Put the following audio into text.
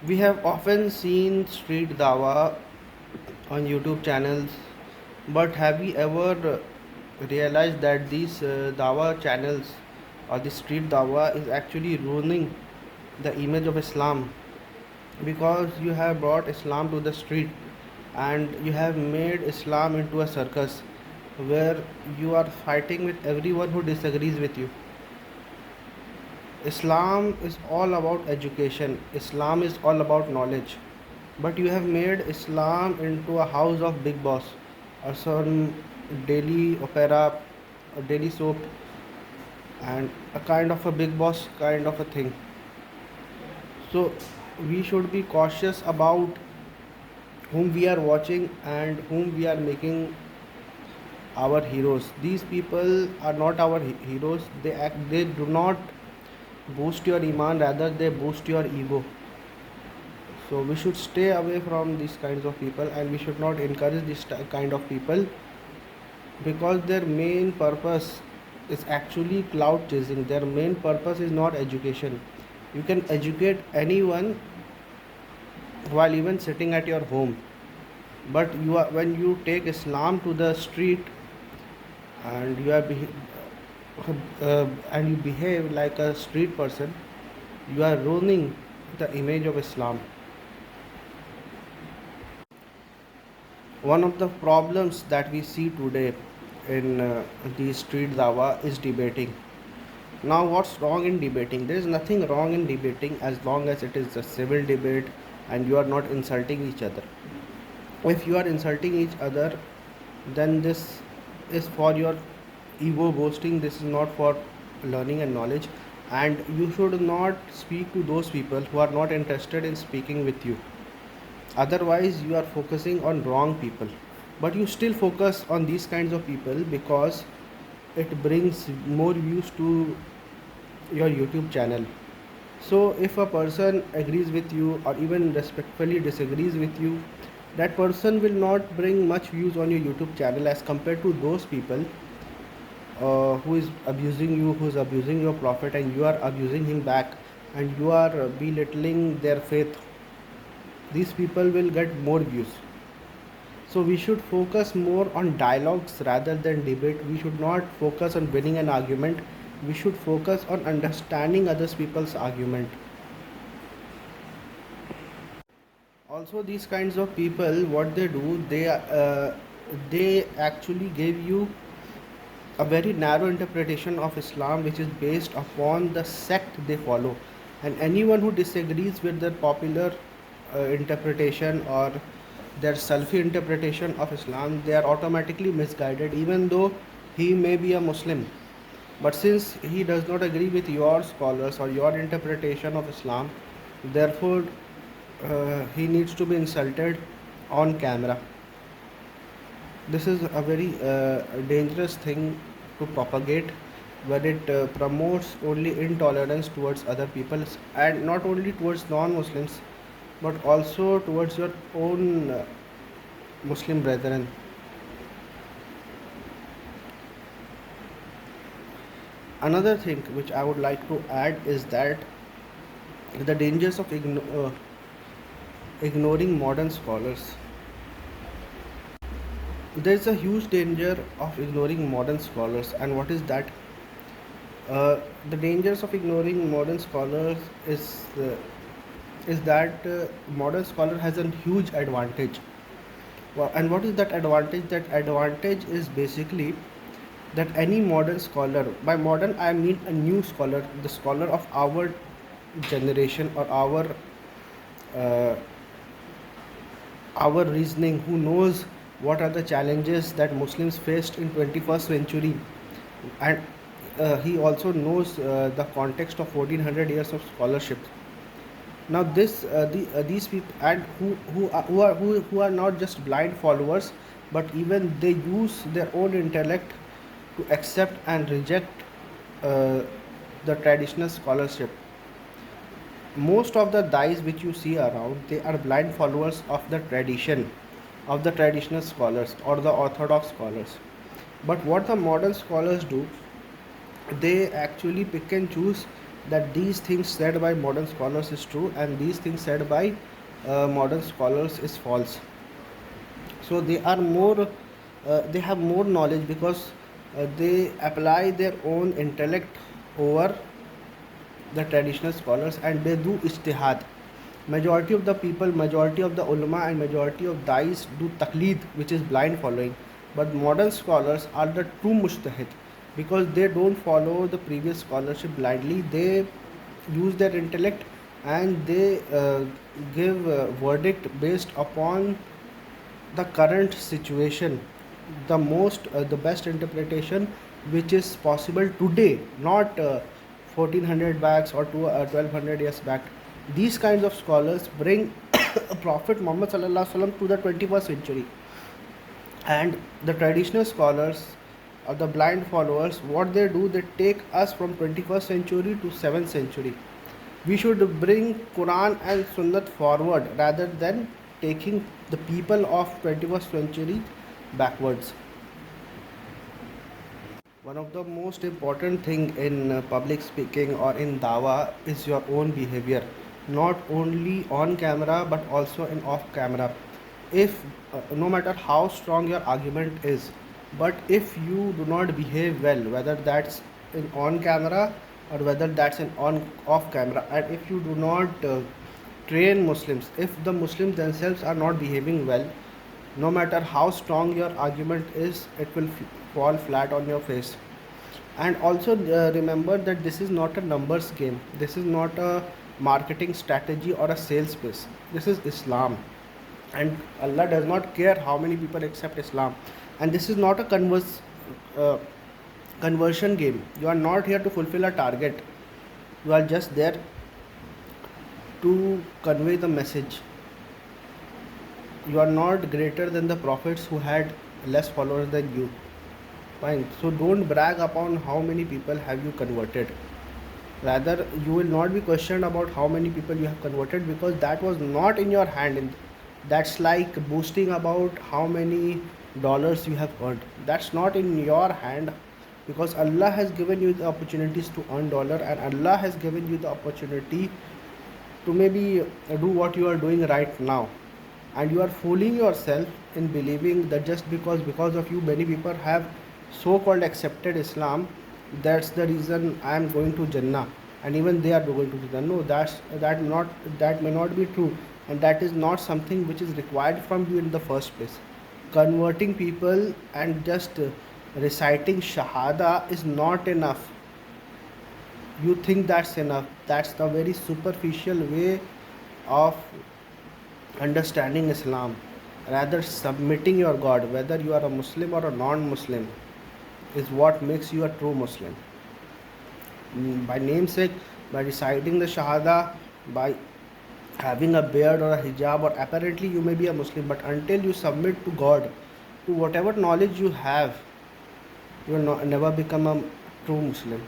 We have often seen street dawa on YouTube channels, but have we ever realized that these dawa channels or the street dawa is actually ruining the image of Islam, because you have brought Islam to the street and you have made Islam into a circus where you are fighting with everyone who disagrees with you. Islam is all about education, Islam is all about knowledge. But you have made Islam into a house of big boss or some daily opera or daily soap and a kind of a big boss kind of a thing. So we should be cautious about whom we are watching and whom we are making our heroes. These people are not our heroes. They do not boost your iman, rather they boost your ego. So we should stay away from these kinds of people and we should not encourage this kind of people, because their main purpose is actually cloud chasing. Their main purpose is not education. You can educate anyone while even sitting at your home, but when you take Islam to the street and and you behave like a street person, you are ruining the image of Islam. One of the problems that we see today in the street dawa is debating. Now, what's wrong in debating? There is nothing wrong in debating as long as it is a civil debate and you are not insulting each other. If you are insulting each other, then this is for your ego boasting, this is not for learning and knowledge, and you should not speak to those people who are not interested in speaking with you. Otherwise you are focusing on wrong people, but you still focus on these kinds of people because it brings more views to your YouTube channel. So if a person agrees with you or even respectfully disagrees with you, that person will not bring much views on your YouTube channel as compared to those people who is abusing you, who is abusing your prophet, and you are abusing him back, and you are belittling their faith. These people will get more views. So we should focus more on dialogues rather than debate. We should not focus on winning an argument. We should focus on understanding other people's argument. Also, these kinds of people, what they do, they actually give you a very narrow interpretation of Islam, which is based upon the sect they follow. And anyone who disagrees with their popular interpretation or their Salafi interpretation of Islam, they are automatically misguided, even though he may be a Muslim. But since he does not agree with your scholars or your interpretation of Islam, therefore he needs to be insulted on camera. This is a very dangerous thing to propagate, where it promotes only intolerance towards other people, and not only towards non-Muslims but also towards your own Muslim brethren. Another thing which I would like to add is that the dangers of ignoring modern scholars. There is a huge danger of ignoring modern scholars, and what is that? The dangers of ignoring modern scholars is that modern scholar has a huge advantage. Well, and what is that advantage? That advantage is basically that any modern scholar, by modern I mean a new scholar, the scholar of our generation or uh, our reasoning, who knows what are the challenges that Muslims faced in 21st century, and he also knows the context of 1400 years of scholarship. Now these people, and who are not just blind followers, but even they use their own intellect to accept and reject uh, the traditional scholarship. Most of the dais which you see around, they are blind followers of the tradition, of the traditional scholars or the orthodox scholars. But what the modern scholars do, they actually pick and choose that these things said by modern scholars is true and these things said by modern scholars is false. So they are more, they have more knowledge because they apply their own intellect over the traditional scholars and they do ijtihad. Majority of the people, majority of the ulama and majority of dais do taqleed, which is blind following. But modern scholars are the true mujtahid because they don't follow the previous scholarship blindly. They use their intellect and they give verdict based upon the current situation, the best interpretation which is possible today, not 1400 backs or 1200 years back. These kinds of scholars bring Prophet Muhammad sallallahu alaihi wasallam to the 21st century, and the traditional scholars or the blind followers, what they do, they take us from 21st century to 7th century. We should bring Quran and Sunnat forward rather than taking the people of 21st century backwards. One of the most important thing in public speaking or in dawa is your own behavior, not only on camera but also in off camera. If no matter how strong your argument is, but if you do not behave well, whether that's in on camera or whether that's in on off camera, and if you do not train Muslims, if the Muslims themselves are not behaving well, no matter how strong your argument is, it will fall flat on your face. And also remember that this is not a numbers game, this is not a marketing strategy or a sales pitch. This is Islam, and Allah does not care how many people accept Islam. And this is not a uh, conversion game. You are not here to fulfill a target, you are just there to convey the message. You are not greater than the prophets who had less followers than you. Fine. So don't brag upon how many people have you converted. Rather, you will not be questioned about how many people you have converted because that was not in your hand. And that's like boasting about how many dollars you have earned. That's not in your hand because Allah has given you the opportunities to earn dollar, and Allah has given you the opportunity to maybe do what you are doing right now. And you are fooling yourself in believing that just because of you many people have so called accepted Islam, that's the reason I am going to Jannah and even they are going to Jannah. No, that may not be true, and that is not something which is required from you in the first place. Converting people and just reciting shahada is not enough. You think that's enough? That's the very superficial way of understanding Islam. Rather, submitting your God, whether you are a Muslim or a non-Muslim, is what makes you a true Muslim. By namesake, by reciting the Shahada, by having a beard or a hijab, or apparently you may be a Muslim, but until you submit to God, to whatever knowledge you have, you will never become a true Muslim.